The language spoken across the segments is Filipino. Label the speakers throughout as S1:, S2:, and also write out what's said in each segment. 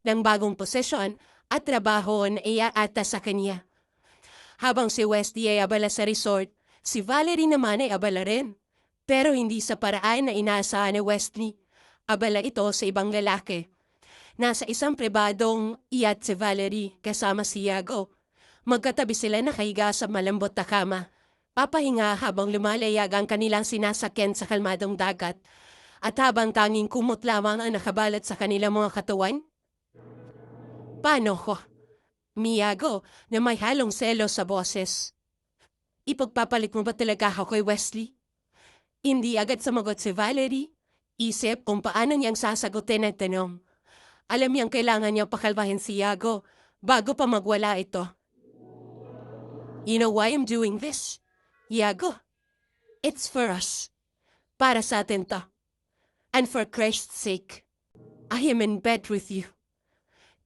S1: ng bagong posisyon at trabaho na iaata sa kanya. Habang si Westy ay abala sa resort, si Valerie naman ay abala rin. Pero hindi sa paraan na inaasahan ni Wesley. Abala ito sa ibang lalaki. Nasa isang pribadong iyat si Valerie kasama si Iago. Magkatabi sila nakahiga sa malambot na kama. Papahinga habang lumalayag ang kanilang sinasakyan sa kalmadong dagat. At habang tanging kumot lamang ang nakabalat sa kanilang mga katawan. Paano ko? Miyago na may halong selo sa boses. Ipagpapalit mo ba talaga ako kay Wesley? Hindi agad sumagot si Valerie. Isip kung paano niyang sasagutin ang tanong. Alam niyang kailangan niyang pakalmahin si Iago bago pa magwala ito. You know why I'm doing this? Iago, it's for us. Para sa atin to. And for Christ's sake, I am in bed with you.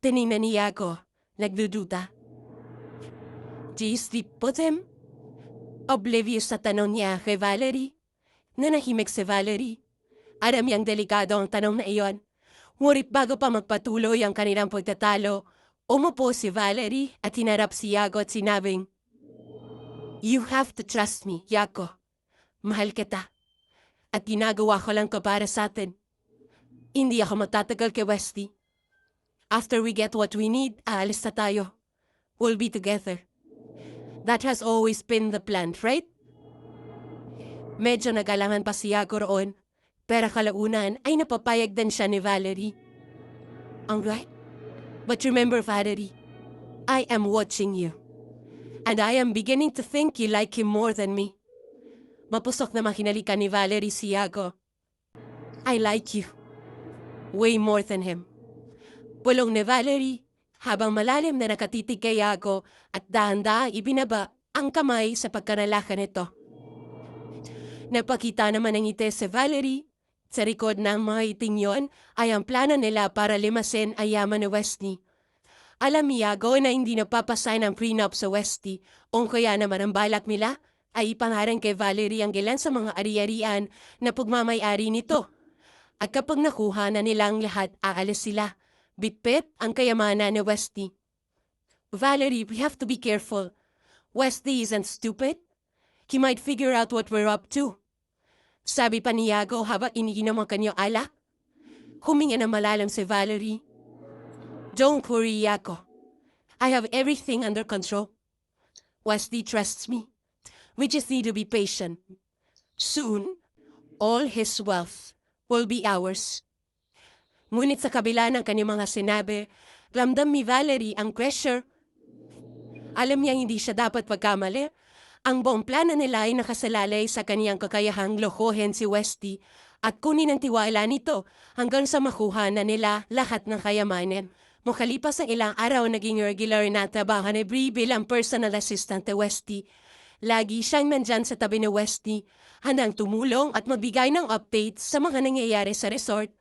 S1: Tinignan ni Iago, nagdududa. Do you sleep with him? Oblivious sa tanong niya kay Valerie. Nanahimik si Valerie. Alam niyang delikado ang tanong na iyon. Ngunit bago pa magpatuloy ang kanilang pagtatalo, umupo si Valerie at hinarap si Iago at sinabing, You have to trust me, Iago. Mahal kita. At ginagawa ko lang ko para sa atin. Hindi ako magtatagal kay Westy. After we get what we need, aalis na tayo. We'll be together. That has always been the plan, right? Medyo nagalangan pa si Iago roon, pero kalaunan ay napapayag din siya ni Valerie. Alright? But remember, Valerie, I am watching you. And I am beginning to think you like him more than me. Mapusok na makinalikan ni Valerie si Iago. I like you. Way more than him. Pulong ni Valerie, habang malalim na nakatitig kay Iago at dahan-dahang ibinaba ang kamay sa pagkanalaka nito. Napakita naman ng ngiti si Valerie. Sa likod ng mga iting yon ay ang plano nila para limasin ang yaman ni Westy. Alam ni Iago na hindi napapasign ang prenup sa Westy o kaya naman ang balak nila ay ipangaran kay Valerie ang ilan sa mga ari-arian na pagmamayari nito. At kapag nakuha na nilang lahat, aalis sila. Bitbit ang kayamanan ni Westy. Valerie, we have to be careful. Westy isn't stupid. He might figure out what we're up to. Sabi pa ni Iago habang iniinom ang kanyang alak. Huminga na malalim si Valerie. Don't worry, Iago. I have everything under control. Westy trusts me. We just need to be patient. Soon, all his wealth will be ours. Ngunit sa kabila ng kanyang mga sinabi, ramdam ni Valerie ang pressure. Alam niya hindi siya dapat pagkamali. Ang buong plano nila ay nakasalalay sa kaniyang kakayahang lokohin si Westy at kunin ang tiwala nito hanggang sa makuha na nila lahat ng kayamanan. Makalipas ang ilang araw, naging regular na trabaho ni Bree bilang personal assistant ni Westy. Lagi siyang nandyan sa tabi ni Westy, handang tumulong at magbigay ng updates sa mga nangyayari sa resort.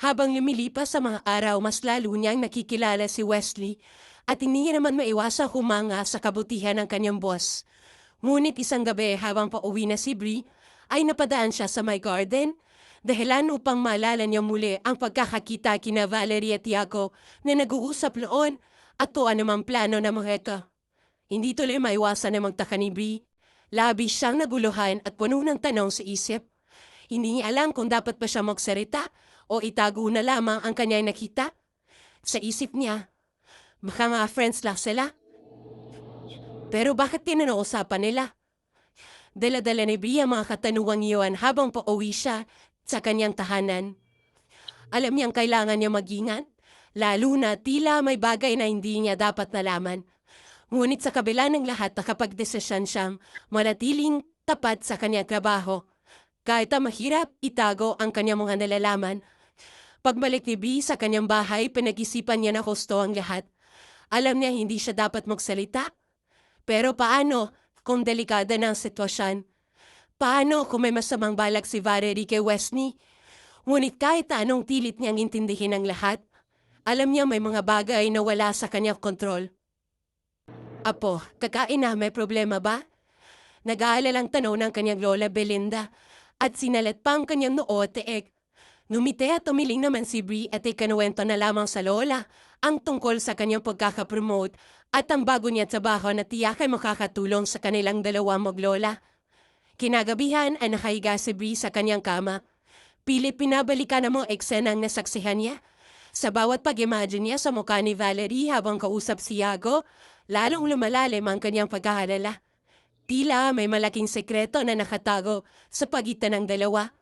S1: Habang lumilipas sa mga araw, mas lalo niyang nakikilala si Wesley at hindi niya naman maiwasang humanga sa kabutihan ng kanyang boss. Ngunit isang gabi habang pauwi na si Bree, ay napadaan siya sa my garden, dahilan upang maalala niya muli ang pagkakakita kina Valerie at Iago na nag-uusap noon at kung anumang plano ng mga ito. Hindi tuloy maiwasan na magtaka ni Bree. Labi siyang naguluhan at puno ng tanong sa isip. Hindi niya alam kung dapat pa siya magsalita o itago na lamang ang kanyang nakita. Sa isip niya, baka mga friends lang sila. Pero bakit tinanong-usapan nila? Dala-dala ni Bree ang mga katanungang iyon habang pauwi siya sa kanyang tahanan. Alam niyang kailangan niya mag-ingat, lalo na tila may bagay na hindi niya dapat nalaman. Ngunit sa kabila ng lahat, nakapag-desisyon siyang manatiling tapat sa kanyang trabaho. Kahit na mahirap, itago ang kanyang mga nalalaman. Pagbalik ni Bree sa kanyang bahay, pinag-isipan niya na husto ang lahat. Alam niya hindi siya dapat magsalita. Pero paano kung delikada na ang sitwasyon? Paano kung may masamang balak si Valerie kay Wesley? Ngunit kahit anong pilit niyang intindihin ang lahat, alam niya may mga bagay na wala sa kanyang kontrol. Apo, kakain na, may problema ba? Nag-aalalang tanong ng kanyang lola Belinda at sinalat pa ang kanyang noo at teeg. Ngumiti at umiling naman si Bree at ikanuwento na lamang sa lola ang tungkol sa kanyang pagkakapromote at ang bago niya trabaho na tiyak ay makakatulong sa kanilang dalawa maglola. Kinagabihan ay nakahiga si Bree sa kanyang kama. Pilit pinabalikan ang mga eksenang nasaksihan niya. Sa bawat pag-imagine niya sa mukha ni Valerie habang kausap si Iago, lalong lumalalim ang kanyang pagkahalala. Tila may malaking sekreto na nakatago sa pagitan ng dalawa.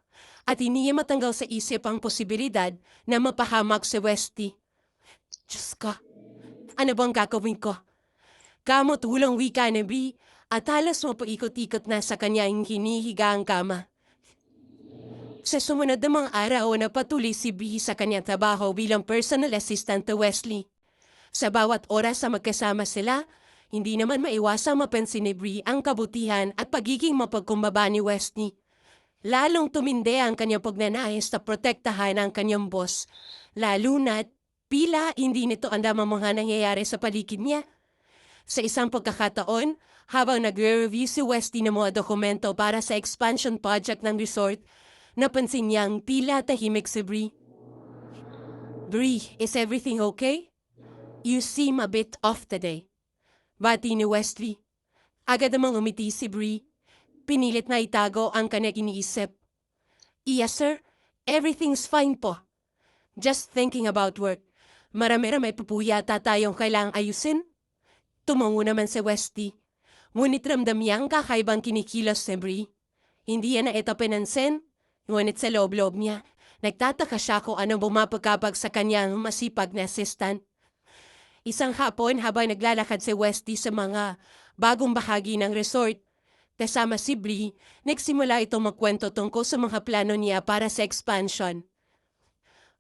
S1: At hindi niya matanggal sa isip ang posibilidad na mapahamak si Westy. Diyos ko, ano bang gagawin ko? Kamot hulang wika ni Bree at halos mapaikot-ikot na sa kanyang hinihiga ang kama. Sa sumunod na mga araw na patuloy si Bree sa kanyang trabaho bilang personal assistant to Wesley. Sa bawat oras na magkasama sila, hindi naman maiwasang mapansin ni Bree ang kabutihan at pagiging mapagkumbaba ni Wesley. Lalong tumindi ang kanyang pagnanais na protektahan ang kanyang boss, lalo na't pila hindi nito andam ang mga nangyayari sa paligid niya. Sa isang pagkakataon, habang nagre-review si Westy ng mga dokumento para sa expansion project ng resort, napansin niyang tila tahimik si Bree. Bree, is everything okay? You seem a bit off today. Bati ni Wesley. Agad namang umiti si Bree. Pinilit na itago ang kanyang iniisip. Yes, sir. Everything's fine po. Just thinking about work. Marami-ramay po yata tayong kailangang ayusin. Tumango naman si Westy. Ngunit ramdam niyang kakaibang kinikilos si Bree. Hindi yan na ito pinansin. Ngunit sa loob-loob niya, nagtataka siya kung anong bumapagkabag sa kanyang masipag na assistant. Isang hapon habang naglalakad si Westy sa mga bagong bahagi ng resort, kasama si Bree, nagsimula itong magkwento tungkol sa mga plano niya para sa expansion.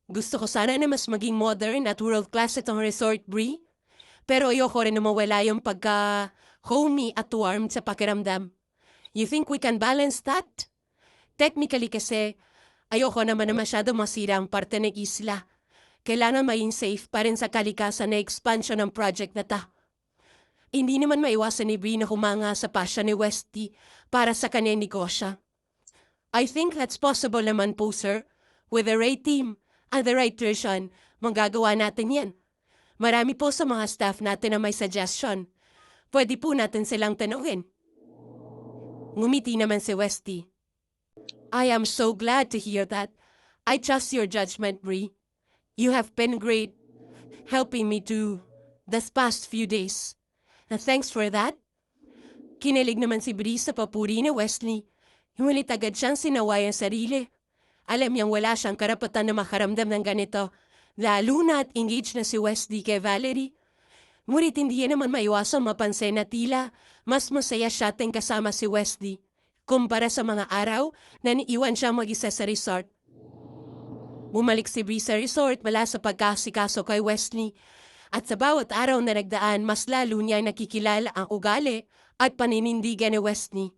S1: Gusto ko sana na mas maging modern at world-class itong resort, Bree. Pero ayoko rin na mawala yung pagka-homey at warm sa pakiramdam. You think we can balance that? Technically kasi, ayoko naman na masyado masira ang parte ng isla. Kailangan maging safe pa rin sa kalikasan na expansion ng project na ta. Hindi naman maiwasan ni Bree na humanga sa pasya ni Westy para sa kanyang negosyo. I think that's possible naman po, sir. With the right team and the right vision, magagawa natin yan. Marami po sa mga staff natin na may suggestion. Pwede po natin silang tanungin. Ngumiti naman si Westy. I am so glad to hear that. I trust your judgment, Bree. You have been great helping me to this past few days. And thanks for that. Kinilig naman si Bree sa papuri ni Wesley. Ngunit agad siyang sinaway ang sarili. Alam niyang wala siyang karapatan na makaramdam ng ganito, lalo na at engaged na si Wesley kay Valerie. Ngunit hindi naman maiwasang mapansin na tila mas masaya siya ting kasama si Wesley kumpara sa mga araw na niiwan siya mag-isa sa resort. Bumalik si Bree sa resort mula sa pagkasikaso kay Wesley. At sa bawat araw na nagdaan, mas lalo niya nakikilala ang ugali at paninindigan ni Wesley.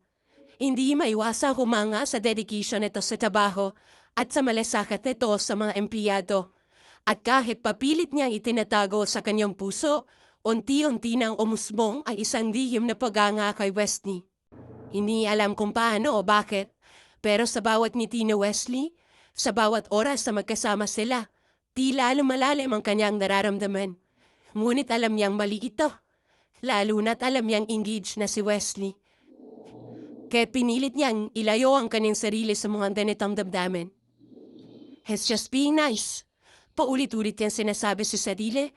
S1: Hindi maiwasang humanga sa dedication nito sa trabaho at sa malasakit nito sa mga empleyado. At kahit papilit niyang itinatago sa kanyang puso, unti-unti nang umusbong ay isang lihim na paganga kay Wesley. Hindi alam kung paano o bakit, pero sa bawat ngiti ni Wesley, sa bawat oras na magkasama sila, tila lumalalim ang kanyang nararamdaman. Ngunit alam niyang mali ito, lalo na't alam niyang engaged na si Wesley. Kaya pinilit niyang ilayo ang kanyang sarili sa mga ganitong damdamin. He's just being nice. Paulit-ulit niyang sinasabi sa sarili.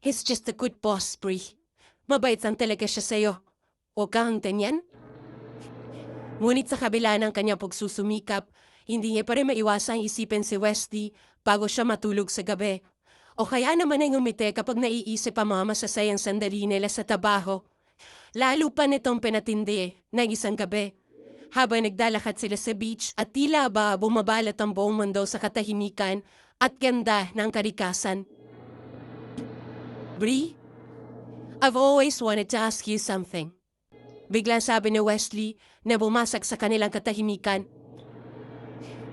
S1: He's just a good boss, Bree. Mabait lang talaga siya sa'yo. Huwag kang ganyan. Ngunit sa kabila ng kanyang pagsusumikap, hindi niya pa rin maiwasang isipin si Wesley bago siya matulog sa gabi. O kaya naman ay ngumiti kapag naiisip ang mga masasayang sandali nila sa trabaho. Lalo pa nitong pinatindi na isang gabi. Habang nagdalakad sila sa beach at tila ba bumabalot ang buong mundo sa katahimikan at ganda ng kalikasan. Bree, I've always wanted to ask you something. Bigla sabi ni Wesley na bumasak sa kanilang katahimikan.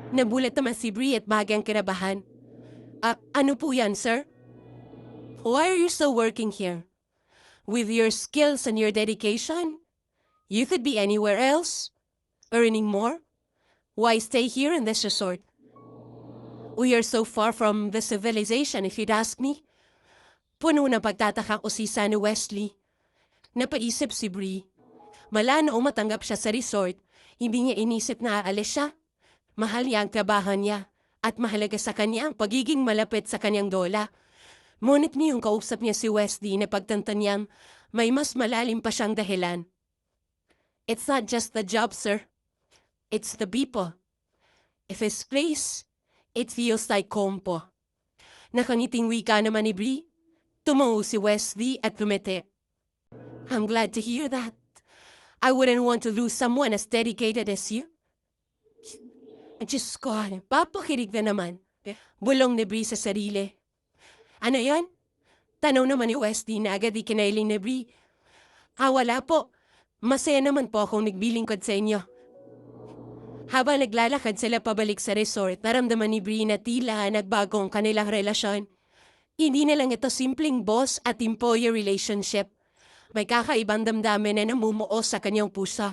S1: Nabulat naman si Bree at bagyang kinabahan. Ano po yan, sir? Why are you still working here? With your skills and your dedication, you could be anywhere else, earning more. Why stay here in this resort? We are so far from the civilization if you'd ask me. Puno ng pagtatakang usisa ni Wesley. Napaisip si Bree. Mala na umatanggap siya sa resort, hindi niya inisip na aalis siya. Mahal niya ang trabaho niya at mahalaga sa kanya ang pagiging malapit sa kanyang lola. Ngunit niyong kausap niya si Wesley na pagtantan niyang may mas malalim pa siyang dahilan. It's not just the job, sir. It's the people. If his place, it feels like home po. Nakangiting wika naman ni Bree. Tumungo si Wesley at tumete. I'm glad to hear that. I wouldn't want to lose someone as dedicated as you. Diyos ko, papakirig na naman. Bulong ni Bree sa sarili. Ano yan? Tanong naman ni Wesley na agad ikinailing ni Bree. Wala po. Masaya naman po akong nagbilingkod sa inyo. Habang naglalakad sila pabalik sa resort, naramdaman ni Bree na tila nagbago ang kanilang relasyon. Hindi na lang ito simpleng boss at employer relationship. May kakaibang damdamin na namumuo sa kanyang puso.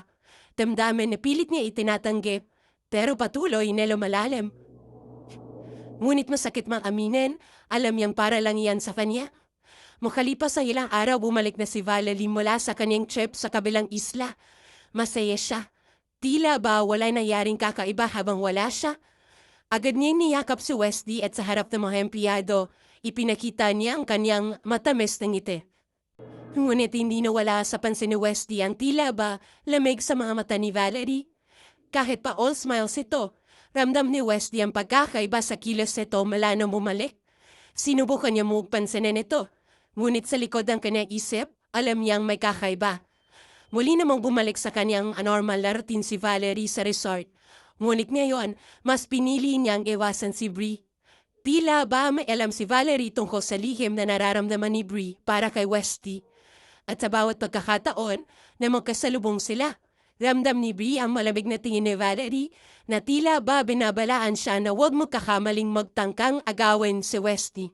S1: Damdamin na pilit niya itinatanggi, pero patuloy na lumalalim. Ngunit masakit mang aminin, alam niyang para lang iyan sa kanya. Makalipas ang ilang araw, bumalik na si Valerie mula sa kanyang trip sa kabilang isla. Masaya siya. Tila ba wala nangyaring kakaiba habang wala siya? Agad niyang niyakap si Wesley at sa harap ng mga empleyado, ipinakita niya ang kanyang matamis na ngiti. Ngunit hindi nawala sa pansin ni Wesley ang tila ba lamig sa mga mata ni Valerie. Kahit pa all smiles ito, ramdam ni Wesley ang pagkakaiba sa kilos ito mula nang bumalik. Sinubukan niya mong pansinin ito, ngunit sa likod ng kanyang isip, alam niyang may kakaiba. Muli namang bumalik sa kanyang anormal na routine si Valerie sa resort. Ngunit ngayon, mas pinili niyang iwasan si Bree. Tila ba may alam si Valerie tungkol sa lihim na nararamdaman ni Bree para kay Wesley. At sa bawat pagkakataon na magkasalubong sila, ramdam ni Bree ang malamig na tingin ni Valerie na tila ba binabalaan siya na huwag magkakamaling magtangkang agawin si Wesley.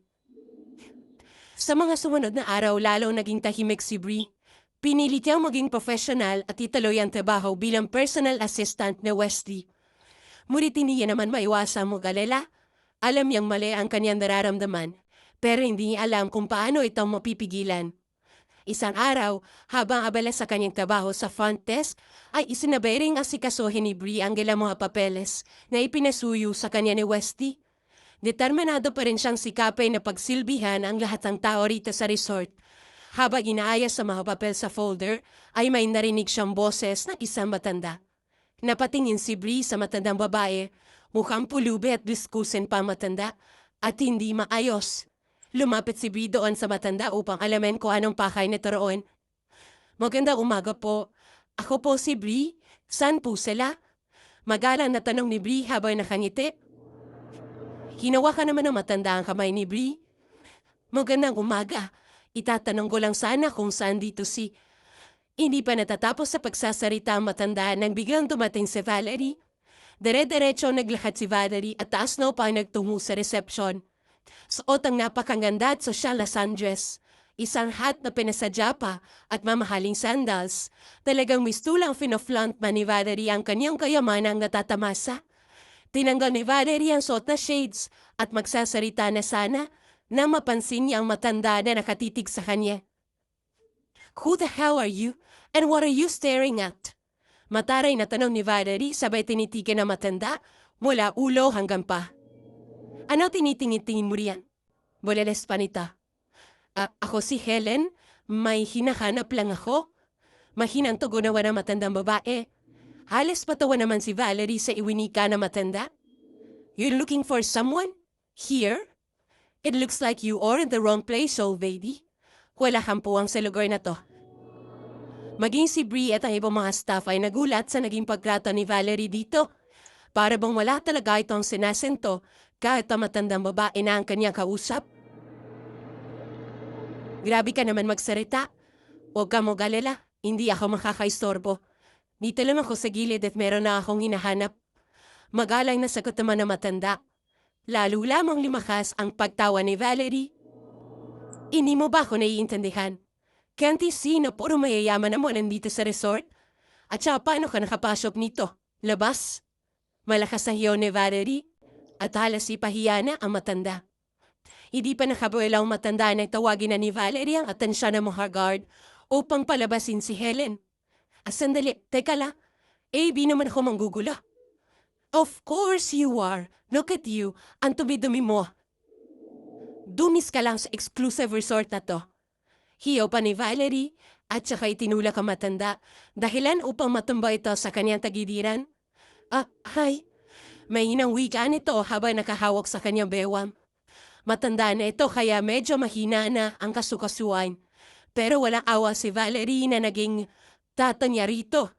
S1: Sa mga sumunod na araw, lalong naging tahimik si Bree. Pinilit niyang maging professional at ituloy ang trabaho bilang personal assistant ni Wesley. Ngunit hindi niya naman maiwasang mag-alala. Alam niyang mali ang kanyang nararamdaman, pero hindi niya alam kung paano ito mapipigilan. Isang araw, habang abala sa kanyang trabaho sa front desk, ay isinabay ring asikasuhin ni Bree ang ilang mga papeles na ipinasuyo sa kanya ni Wesley. Determinado pa rin siyang sikapin na pagsilbihan ang lahat ng tao rito sa resort. Habang inaayos sa mga papel sa folder, ay may narinig siyang boses ng isang matanda. Napatingin si Bree sa matandang babae, mukhang pulubi at diskusin pa matanda, at hindi maayos. Lumapit si Bree doon sa matanda upang alamin kung anong pakay nito roon. Magandang umaga po. Ako po si Bree. Saan po sila? Magalang na tanong ni Bree habang nakangiti. Hinawakan naman ng matanda ang kamay ni Bree. Magandang umaga. Itatanong ko lang sana kung saan dito si... Hindi pa natatapos sa pagsasarita ang matanda nang biglang dumating si Valerie. Dire-diretso naglakad si Valerie at taas na upang nagtungo sa reception. Suot ang napakaganda at sosyal na sundress. Isang hat na pinasadya pa at mamahaling sandals. Talagang mistulang finoflaunt man ni Valerie ang kanyang kayamanang natatamasa. Tinanggal ni Valerie ang suot na shades at magsasarita na sana nang mapansin niya ang matanda na nakatitig sa kanya. Who the hell are you? And what are you staring at? Mataray na tanong ni Valerie sabay tinitigan na matanda mula ulo hanggang pa. Ano tinitingin-tingin mo riyan? Boleles pa nita. Ako si Helen. May hinahanap lang ako. Mahinang tugon naman ng matandang babae. Halos patawa naman si Valerie sa iwinika na matanda. You're looking for someone? Here? It looks like you are in the wrong place, old lady. Wala kang puwang sa lugar na to. Maging si Bree at ang ibang mga staff ay nagulat sa naging pagtrato ni Valerie dito. Para bang wala talaga itong sinasento kahit ang matandang babae na ang kanyang kausap. Grabe ka naman magsalita. Huwag ka mo galala, hindi ako makakaistorbo. Dito lang ako sa gilid at meron na akong hinahanap. Magalang na sagot naman ng matanda. Lalo lamang lumakas ang pagtawa ni Valerie. Hindi mo ba ako naiintindihan? Can't you see na puro mayayaman na mo nandito sa resort? At saka paano ka nakapasok nito? Labas? Malakas ang hiyaw ni Valerie. At halos ipahiya na ang matanda. Hindi pa nakabuela ang matanda na tawagin na ni Valerie ang atensyon ng mga guard upang palabasin si Helen. Sandali, teka lang. Di naman ako manggugulo. Of course you are. Look at you. Ang tumi-dumi mo. Dumis ka lang sa exclusive resort na to. Hiyaw pa ni Valerie at saka itinulak ang matanda dahilan upang matumba ito sa kanyang tagidiran. Hay. May hinang wika nito habang nakahawak sa kanyang bewang. Matanda na ito kaya medyo mahina na ang kasukasuan. Pero walang awa si Valerie na naging tata niya rito.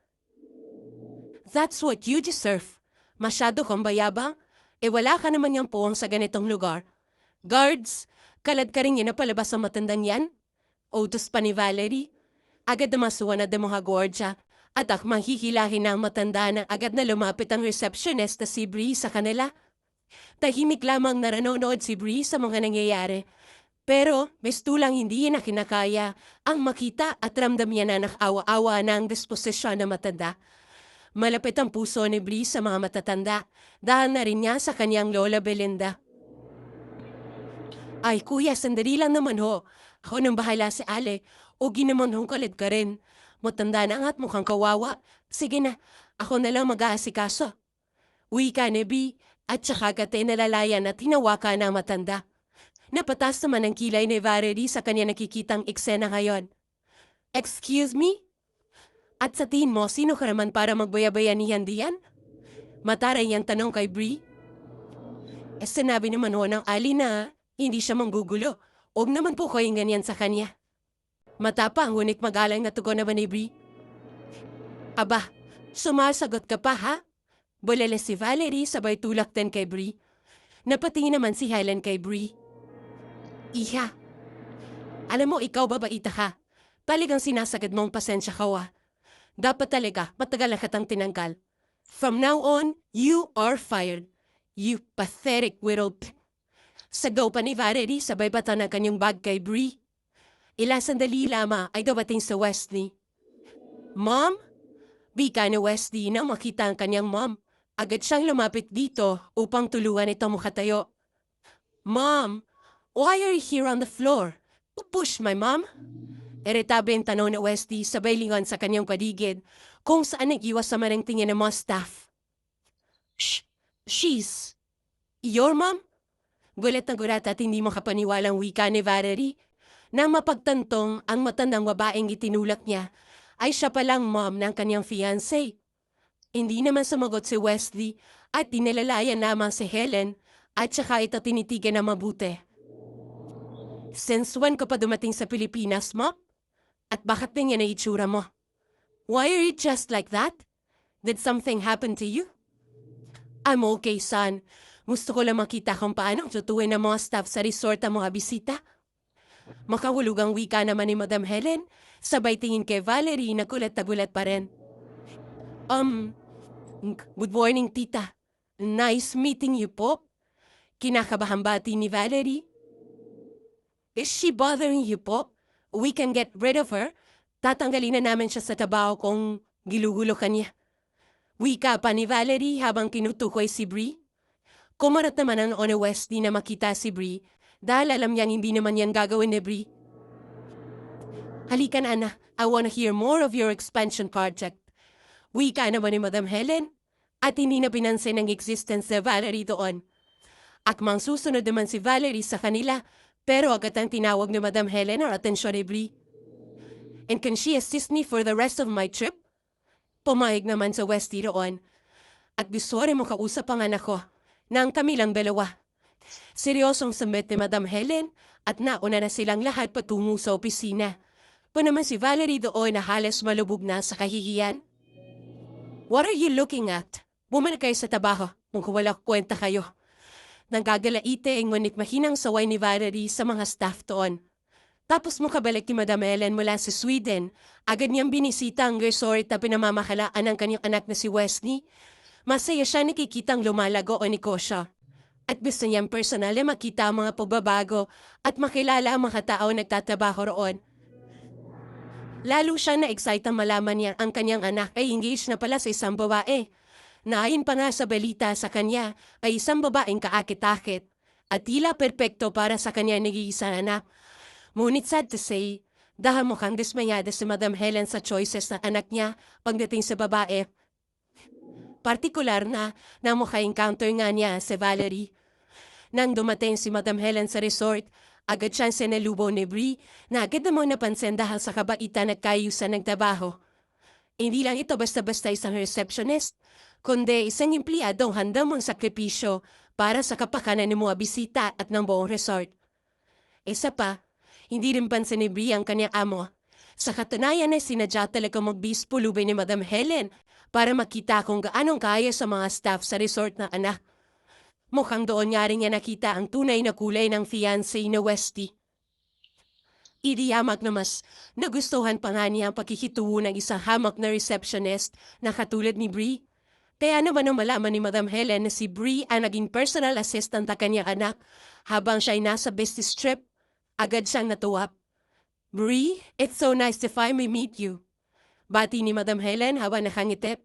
S1: That's what you deserve. Masyado kang bayabang. Wala ka naman yung puwang sa ganitong lugar. Guards, kalad ka rin yun na palabas ang matandang yan? Utos pa ni Valerie. Agad na masuwan na mga gwardya at mahihilahin na ang matanda na agad na lumapit ang receptionist na si Bree sa kanila. Tahimik lamang na nanonood si Bree sa mga nangyayari. Pero mistulang hindi niya kinakaya ang makita at ramdam niya na nakawa-awa na ang disposisyon ng matanda. Malapit ang puso ni Bree sa mga matatanda dahil na rin niya sa kanyang lola Belinda. Ay kuya, sandali lang naman ho. Ako nang bahala si Ale o ginamon hong kalad ka rin. Matanda na nga at mukhang kawawa. Sige na, ako na lang mag-aasikaso. Uwi ka ni Bree. At saka agad nalalayan at hinawakan ng matanda. Napatas naman ang kilay ni Valerie sa kanya nakikitang eksena ngayon. Excuse me? At sa tingin mo, sino ka naman para magbayabayanihan diyan? Mataray ang tanong kay Bree. Sinabi naman ho ng Ali na hindi siya manggugulo. Huwag naman po kayong ganyan sa kanya. Matapang, ngunit magalang na tugon naman ni Bree. Aba, sumasagot ka pa ha? Bulala si Valerie sabay tulak din kay Bree. Napatingin naman si Helen kay Bree. Iha, alam mo ikaw babaita ka. Talagang sinasagad mong pasensya ka wa. Dapat talaga matagal na katang tinanggal. From now on, you are fired. You pathetic widow. Sagaw pa ni Valerie sabay bata ng kanyang bag kay Bree. Ilang sandali lamang ay dawating sa Wesley. Mom? Bika ni Wesley na makita ang kanyang mom. Agad siyang lumapit dito upang tulungan ito makatayo. Mom, why are you here on the floor? Push my mom. Irritable ang tanong ni Wesley sabay lingon sa kanyang paligid kung saan nag-iwas sa manang tingin ng mga staff. She's your mom? Gulat na gulat at hindi makapaniwalang wika ni Valerie. Nang mapagtantong ang matandang babaeng itinulak niya ay siya palang mom ng kanyang fiancé. Hindi naman sumagot si Wesley at tinalalayan lamang si Helen at saka ito tinitigan na mabuti. Since when ka pa dumating sa Pilipinas, Mom? At bakit ganyan na itsura mo? Why are you just like that? Did something happen to you? I'm okay, son. Gusto ko lang makita kung paano tutuwin ng mga staff sa resort ang mga bisita. Makahulugang wika naman ni Madam Helen, sabay tingin kay Valerie na gulat na gulat pa rin. Good morning, tita. Nice meeting you po. Kinakabahang bati ni Valerie. Is she bothering you po? We can get rid of her. Tatanggalin na namin siya sa trabaho kung gilugulo ka niya. Wika pa ni Valerie habang kinutukoy si Bree. Kumarat naman ang One Wesley na makita si Bree dahil alam niyang hindi naman yan gagawin ni Bree. Halika na, Ana. I wanna hear more of your expansion project. Wika naman ni Madam Helen at hindi na pinansin ang existence ni Valerie doon. Akmang susunod naman si Valerie sa kanila pero agad ang tinawag ni Madam Helen ang atensyon ni Bree. And can she assist me for the rest of my trip? Pumayag naman sa Westy roon. At gusto rin mo kausap ang anak ko nang kami lang dalawa. Seryosong sambit ni Madam Helen at nauna na silang lahat patungo sa opisina. Pa naman si Valerie doon na halos malubog na sa kahihiyan. What are you looking at? Bumalik kayo sa trabaho kung wala kwenta kayo. Nanggagalaite ang ngunit mahinang saway ni Valerie sa mga staff doon. Tapos mo kabalik ni Madam Helen mula sa Sweden, agad niyang binisita ang resort na pinamamahalaan ng kanyang anak na si Wesley. Masaya siya nakikitang lumalago o negosyo. At gusto niyang personal na makita ang mga pagbabago at makilala ang mga tao nagtatrabaho roon. Lalo siya na-excite ang malaman niya ang kanyang anak ay engaged na pala sa isang babae. Naayon pa nga sa balita sa kanya ay isang babaeng kaakit-akit at tila perpekto para sa kanya nag-iisa anak. Ngunit sad to say, dahil mukhang dismayada si Madam Helen sa choices ng anak niya pagdating sa babae. Partikular na mukha-encounter nga niya si Valerie. Nang dumating si Madam Helen sa resort, agad siyang sinalubo ni Bree na agad namang napansin dahil sa kabaitan at kayusan ng trabaho. Hindi lang ito basta-basta isang receptionist, kundi isang empleyadong handang mong sakripisyo para sa kapakanan ng mga bisita at ng buong resort. Isa pa, hindi rin pansin ni Bree ang kanyang amo. Sa katunayan ay sinadya talaga magbis pulubin ni Madam Helen para makita kung gaanong kaya sa mga staff sa resort na anak. Mukhang doon nga rin niya nakita ang tunay na kulay ng fiancé na Westy. Idiyamak na mas nagustuhan pa nga niya ang pakikitungo ng isang hamak na receptionist na katulad ni Bree. Kaya naman nang malaman ni Madam Helen na si Bree ang naging personal assistant na kanyang anak habang siya ay nasa business trip, agad siyang natuwa. Bree, it's so nice to finally meet you. Bati ni Madam Helen habang nakangiti.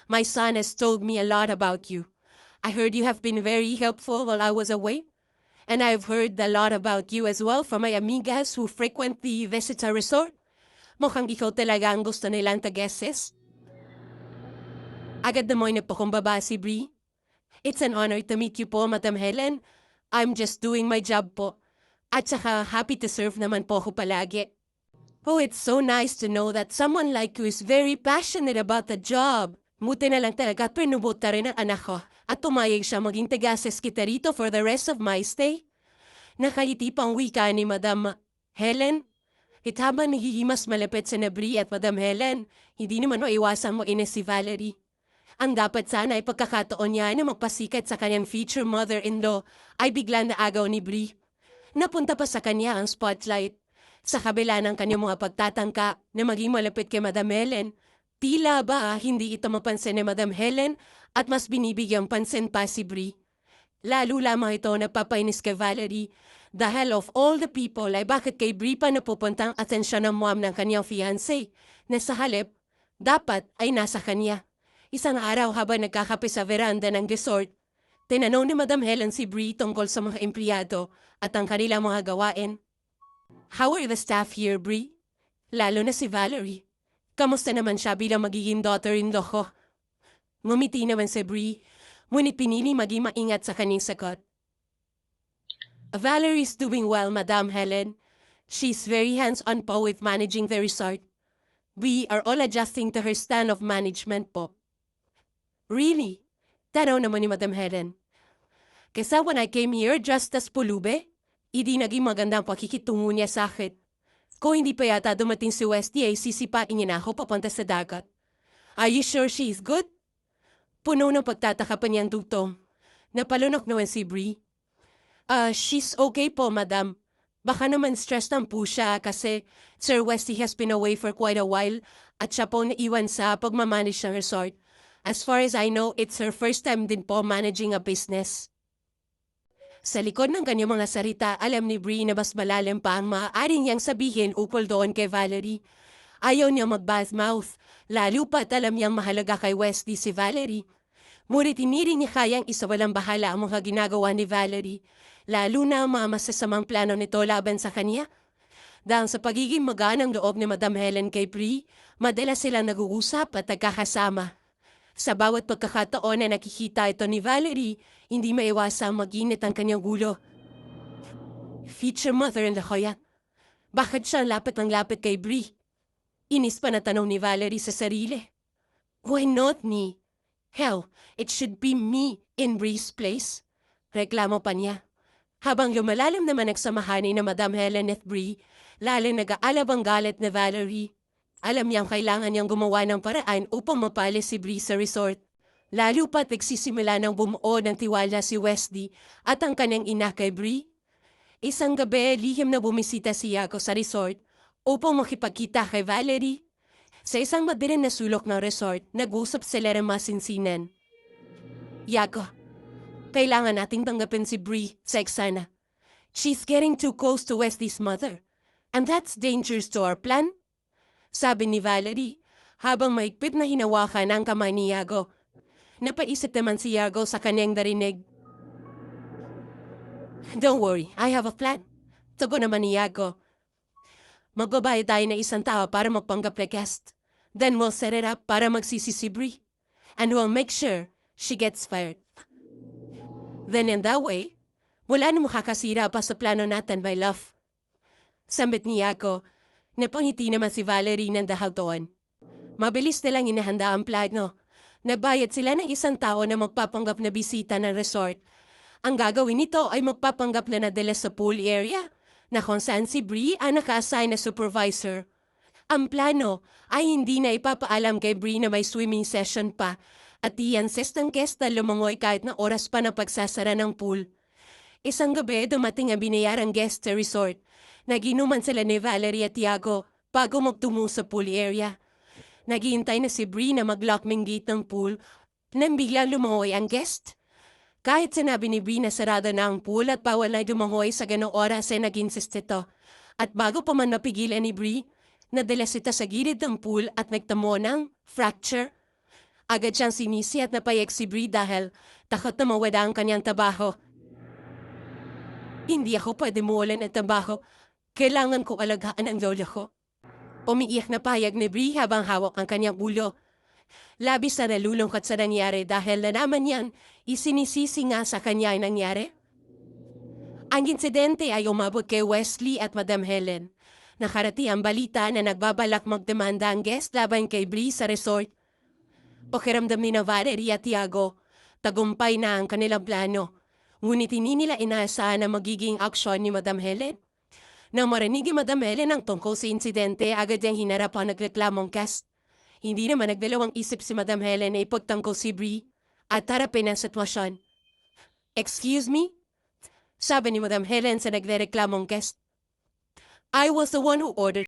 S1: My son has told me a lot about you. I heard you have been very helpful while I was away. And I've heard a lot about you as well from my amigas who frequently visit our resort. Mukhang ikaw talaga ang gusto nilang tageses. Agad na mo'y nagpakumbaba si Bree. It's an honor to meet you po, Madam Helen. I'm just doing my job po. At saka happy to serve naman po ako palagi. Oh, it's so nice to know that someone like you is very passionate about the job. Muti na lang talaga at pinubuta rin ang anak ko at tumayag siya maging taga-assist kita rito for the rest of my stay. Nakaiti pang wika ni Madam Helen. At habang nagiging mas malapit sa Bree at Madam Helen, hindi naman iwasan mo ines si Valerie. Ang dapat sana ay pagkakataon niya na magpasikat sa kanyang future mother-in-law ay biglang naagaw ni Bree. Napunta pa sa kanya ang spotlight. Sa kabila ng kanyang mga pagtatangka na maging malapit kay Madam Helen, tila ba hindi ito mapansin ni Madam Helen at mas binibigyang pansin pa si Bree. Lalo lamang ito nagpapainis kay Valerie dahil of all the people ay bakit kay Bree pa napupunta ang atensyon ng mom ng kanyang fiancé na sa halip, dapat ay nasa kanya. Isang araw habang nagkakape sa veranda ng resort, tinanong ni Madam Helen si Bree tungkol sa mga empleyado at ang kanilang mga gawain. How are the staff here, Bree? Lalo na si Valerie. Kamusta naman siya bilang magiging daughter-in-law ko? Ngumiti naman si Bree, ngunit pinili maging maingat sa kanyang sagot. Valerie's doing well, Madam Helen. She's very hands-on po with managing the resort. We are all adjusting to her stand of management po. Really? Tanaw naman ni Madam Helen. Kesa when I came here just as pulube, hindi naging magandang pakikitungo niya sa akin. Kung hindi pa yata dumating si Westy ay sisipain niya na ako papunta sa dagat. Are you sure she's good? Puno ng pagtataka pa niyang tutong. Napalunok naman si Bree. She's okay po, madam. Baka naman stressed lang po siya kasi Sir Westy has been away for quite a while at siya po naiwan sa pagmamanage ng resort. As far as I know, it's her first time din po managing a business. Sa likod ng kanyang mga salita, alam ni Bree na mas malalim pa ang maaari niyang sabihin ukol doon kay Valerie. Ayaw niya mag-bad mouth, lalo pa't alam niyang mahalaga kay Westy si Valerie. Ngunit hindi rin niya kayang isawalang bahala ang mga ginagawa ni Valerie, lalo na ang mga masasamang plano nito laban sa kanya. Dahil sa pagiging maganang loob ni Madam Helen kay Bree, madalas silang nag-uusap at nagkakasama. Sa bawat pagkakataon na nakikita ito ni Valerie, hindi maiwasang mag-init ang kanyang gulo. Future mother-in-law ko yan. Bakit siya lapit ng lapit kay Bree? Inis pa na tanong ni Valerie sa sarili. Why not me? Hell, it should be me in Bree's place. Reklamo pa niya. Habang lumalalim naman ang samahan ni Madam Helen at Bree, lalo nag-aalab ang galit ni Valerie. Alam niyang kailangan niyang gumawa ng paraan upang mapalis si Bree sa resort. Lalo pa't nagsisimula ng bumuo ng tiwala si Westy at ang kanyang ina kay Bree. Isang gabi, lihim na bumisita si Yago sa resort upang makipagkita kay Valerie. Sa isang madilim na sulok ng resort, nag-usap sila ng masinsinan. Yago, kailangan nating tanggapin si Bree sa eksena. She's getting too close to Westy's mother, and that's dangerous to our plan. Sabi ni Valerie, habang maigpit na hinawakan ang kamay ni Yago. Napaisip naman si Yago sa kanyang narinig. Don't worry, I have a plan. Tugon naman ni Yago. Magbabayad tayo ng isang tao para magpanggap na guest. Then we'll set it up para magsisi si Bree. And we'll make sure she gets fired. Then in that way, wala na makakasira pa sa plano natin, my love. Sambit ni Yago, napangiti naman si Valerie ng dahil doon. Mabilis nilang inahanda ang plano. Nabayad sila ng isang tao na magpapanggap na bisita ng resort. Ang gagawin nito ay magpapanggap na nadala sa pool area na kung saan si Bree ang naka-assign na supervisor. Ang plano ay hindi na ipapaalam kay Bree na may swimming session pa at i-insist ng guest na lumangoy kahit na oras pa ng pagsasara ng pool. Isang gabi dumating ang binayarang guest sa resort. Naginuman sila ni Valerie at Tiago bago magtungo sa pool area. Naghihintay na si Bree na mag-lockming gate ng pool nang biglang lumangoy ang guest. Kahit sinabi ni Bree na sarado na ang pool at bawal na lumangoy sa ganong oras ay nag-insist ito. At bago pa man mapigilan ni Bree, nadala sita sa gilid ng pool at nagtamo ng fracture. Agad siyang sinisi at napayag si Bree dahil takot na mawala ang kanyang trabaho. Hindi ako pwede mawalan ng trabaho. Kailangan ko alagaan ang lola ko. Umiiyak na payag ni Bree habang hawak ang kanyang ulo. Labis na nalulungkot sa nangyari dahil nalaman niyan isinisisi nga sa kanya ang nangyari. Ang insidente ay umabot kay Wesley at Madam Helen. Nakarating ang balita na nagbabalak magdemanda ang guest laban kay Bree sa resort. Pakiramdam ni Valerie at Tiago, tagumpay na ang kanilang plano. Ngunit hindi nila inaasahan na magiging aksyon ni Madam Helen. Nang marinig ni Madam Helen ang tungkol sa insidente, agad niyang hinarap ang nagreklamong guest. Hindi naman nagdalawang isip si Madam Helen na ipagtanggol si Bree at harapin ang sitwasyon. Excuse me? Sabi ni Madam Helen sa nagreklamong guest. I was the one who ordered.